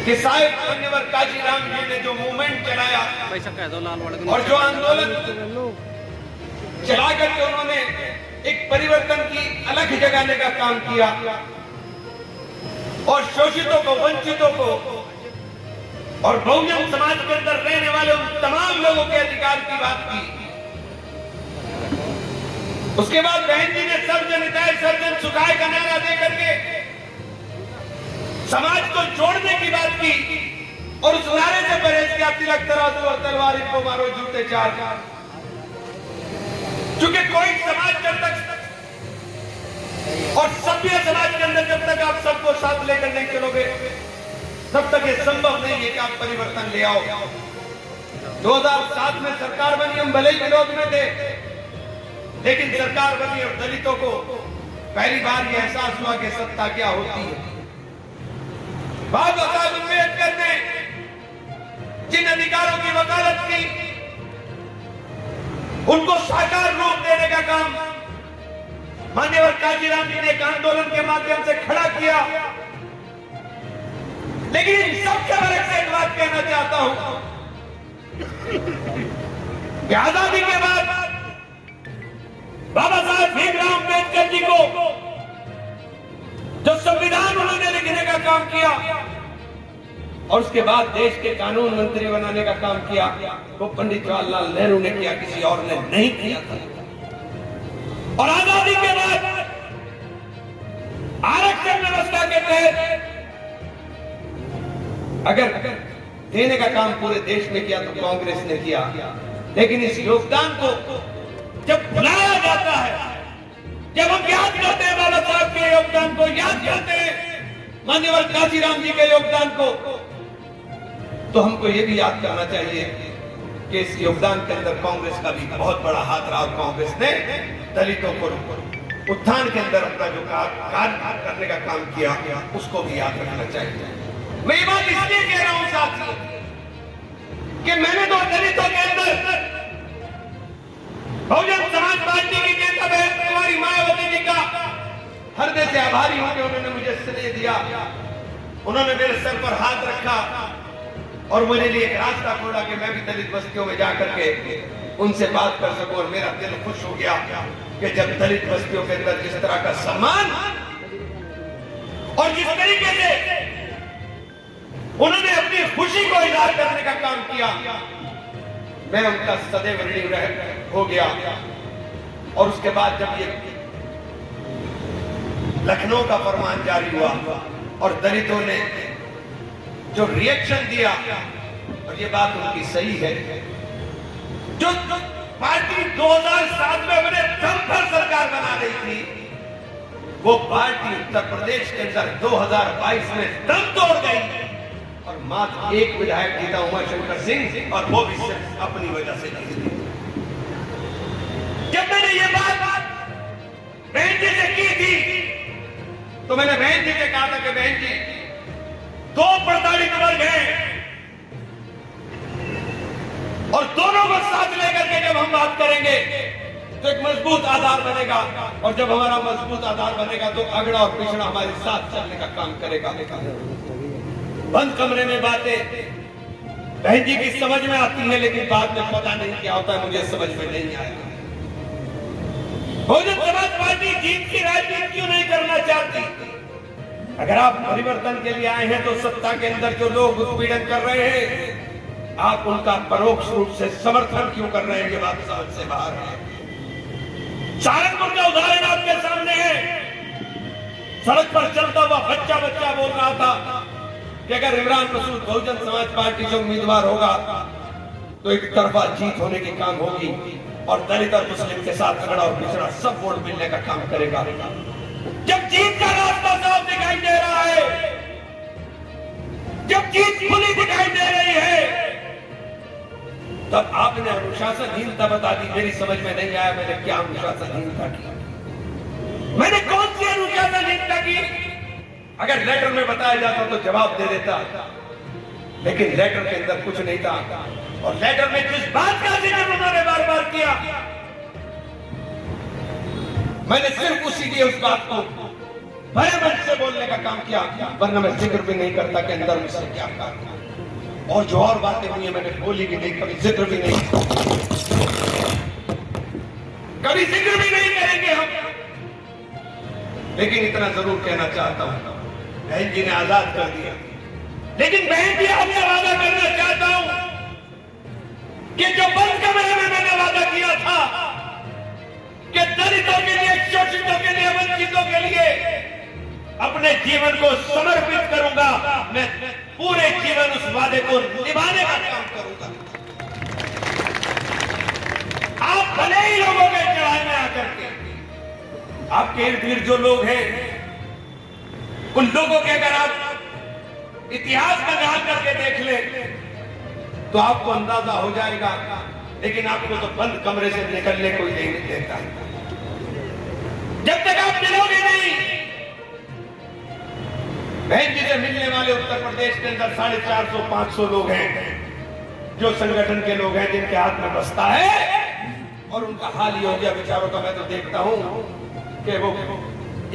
कि साहिब मान्यवर काजीराम जी ने जो मूवमेंट चलाया और जो आंदोलन चला करके उन्होंने एक परिवर्तन की अलग जगाने का काम किया और शोषितों को, वंचितों को और बहुजन समाज के अंदर रहने वाले उन तमाम लोगों के अधिकार की बात की। उसके बाद बहन जी ने सर्वजन हिताय सर्वजन सुखाय का नारा दे करके समाज को जोड़ने की बात की और उस नारे से परहेज किया, तिलक तराजू और तलवार इनको मारो जूते चार। चूंकि कोई समाज जब तक और सभ्य समाज के अंदर जब तक आप सबको साथ लेकर नहीं चलोगे तब तक ये संभव नहीं है कि आप परिवर्तन ले आओ। 2007 में सरकार बनी, हम भले ही विरोध में थे, लेकिन सरकार बनी और दलितों को पहली बार यह एहसास हुआ कि सत्ता क्या होती है। बाबा साहब अम्बेडकर ने जिन अधिकारों की वकालत की उनको साकार रूप देने का काम मान्यवर काजीराम जी ने एक आंदोलन के माध्यम से खड़ा किया। लेकिन इन सबके बारे में एक बात कहना चाहता हूं कि आजादी के बाद बाबा साहब भीमराव अम्बेडकर जी को जो संविधान उन्होंने लिखने का काम किया और उसके बाद देश के कानून मंत्री बनाने का काम किया, वो पंडित जवाहरलाल नेहरू ने किया, किसी और ने नहीं किया था। और आजादी के बाद आरक्षण व्यवस्था के तहत अगर देने का काम पूरे देश में किया तो कांग्रेस ने किया, लेकिन इस योगदान को जब भुलाया जाता है, जब हम याद करते हैं बाबा साहब के योगदान को, याद करते हैं मान्यवर काजीराम जी के योगदान को, तो हमको ये भी याद करना चाहिए कि इस योगदान के अंदर कांग्रेस का भी बहुत बड़ा हाथ रहा। कांग्रेस ने दलितों को उत्थान के अंदर अपना जो कार्य करने का काम किया उसको भी याद रखना चाहिए। मैं ये बात इसलिए कह रहा हूं साथियों कि मैंने तो दलितों के अंदर बहुजन समाज पार्टी की नेता बहन कुमारी मायावती जी का हृदय से आभारी हूं कि उन्होंने मुझे स्नेह दिया, उन्होंने मेरे सर पर हाथ रखा और मेरे लिए एक रास्ता खोला कि मैं भी दलित बस्तियों में जाकर के उनसे बात कर सकूं। और मेरा दिल खुश हो गया कि जब दलित बस्तियों के अंदर जिस तरह का सम्मान और जिस तरीके से उन्होंने अपनी खुशी को इजहार करने का काम किया, मैं उनका सदैव ऋणी हो गया। और उसके बाद जब ये लखनऊ का फरमान जारी हुआ और दलितों ने जो रिएक्शन दिया, और ये बात उनकी सही है, जो पार्टी 2007 में अपने दम पर सरकार बना रही थी, वो पार्टी उत्तर प्रदेश के अंदर 2022 में दम तोड़ गई और मात्र एक विधायक जीता, उमाशंकर सिंह, और वो भी सिर्फ अपनी वजह से जीती। जब मैंने ये बात बहन जी से की थी तो मैंने बहन जी से कहा था कि बहन जी, दो प्रताड़ित वर्ग हैं और दोनों को साथ लेकर के जब हम बात करेंगे तो एक मजबूत आधार बनेगा, और जब हमारा मजबूत आधार बनेगा तो अगड़ा और पिछड़ा हमारे साथ चलने का काम करेगा। बंद कमरे में बातें बहन जी की समझ में आती है, लेकिन बाद में पता नहीं क्या होता है, मुझे समझ में नहीं आएगा। बहुजन समाज पार्टी जीत की राजनीति क्यों नहीं करना चाहती? अगर आप परिवर्तन के लिए आए हैं तो सत्ता के अंदर जो लोग उत्पीड़न कर रहे हैं, आप उनका परोक्ष रूप से समर्थन क्यों कर रहे हैं? ये बात समझ से बाहर है। सहारनपुर का उदाहरण आपके सामने है। सड़क पर चलता हुआ बच्चा बोल रहा था कि अगर इमरान मसूद बहुजन समाज पार्टी से उम्मीदवार होगा तो एक तरफा जीत होने की काम होगी और दलित और मुस्लिम के साथ अगड़ा और पिछड़ा सब वोट मिलने का काम करेगा। जब जीत का रास्ता साफ दिखाई दे रहा है, जब जीत खुली दिखाई दे रही है, तब आपने अनुशासनहीनता बता दी। मेरी समझ में नहीं आया मैंने क्या अनुशासनहीनता की, मैंने कौन सी अनुशासनहीनता की? अगर लेटर में बताया जाता तो जवाब दे देता, लेकिन लेटर के अंदर कुछ नहीं था। और लेटर में जिस बात का जिक्र उन्होंने बार बार किया, मैंने सिर्फ उसी की उस बात को भले मन से बोलने का काम किया, वरना मैं जिक्र भी नहीं करता कि अंदर मुझसे क्या कहा। और जो और बातें हुई है मैंने बोली भी नहीं, कभी जिक्र भी नहीं, कभी जिक्र भी नहीं करेंगे हम। लेकिन इतना जरूर कहना चाहता हूं, बहन जी ने आजाद कर दिया, लेकिन बहन जी आपसे वादा करना चाहता हूं कि जो बंद कमरे में मैंने वादा किया था कि दलितों के लिए, शोषितों के लिए, वंचितों के लिए अपने जीवन को समर्पित करूंगा, मैं पूरे जीवन उस वादे को निभाने का काम करूंगा। आप भले ही लोगों के चढ़ाए में आकर के, आपके इर्द गिर्द जो लोग हैं, उन लोगों के अगर आप इतिहास का गाल करके देख ले तो आपको अंदाजा हो जाएगा। लेकिन आपको तो बंद कमरे से निकलने कोई नहीं देता। जब तक आप मिलोगे नहीं, बहन जी से मिलने वाले उत्तर प्रदेश के अंदर 450-500 लोग हैं जो संगठन के लोग हैं, जिनके हाथ में बस्ता है और उनका हाल ही हो गया बेचारों का। मैं तो देखता हूं कि वो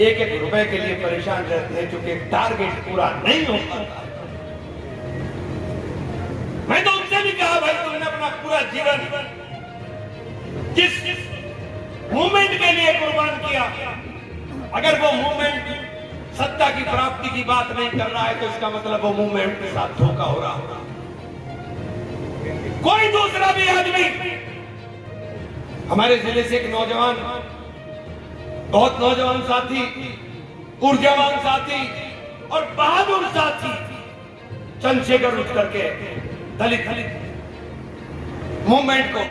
एक रुपए के लिए परेशान रहते हैं, क्योंकि टारगेट पूरा नहीं हो पाता। मैं तो उनसे भी कहा, भाई तुमने अपना पूरा जीवन जिस मूवमेंट के लिए कुर्बान किया, अगर वो मूवमेंट सत्ता की प्राप्ति की बात नहीं कर रहा है तो इसका मतलब वो मूवमेंट के साथ धोखा हो रहा होगा। कोई दूसरा भी आदमी, हमारे जिले से एक नौजवान, बहुत नौजवान साथी, ऊर्जावान साथी और बहादुर साथी चंद्रशेखर उठ करके दलित मूवमेंट को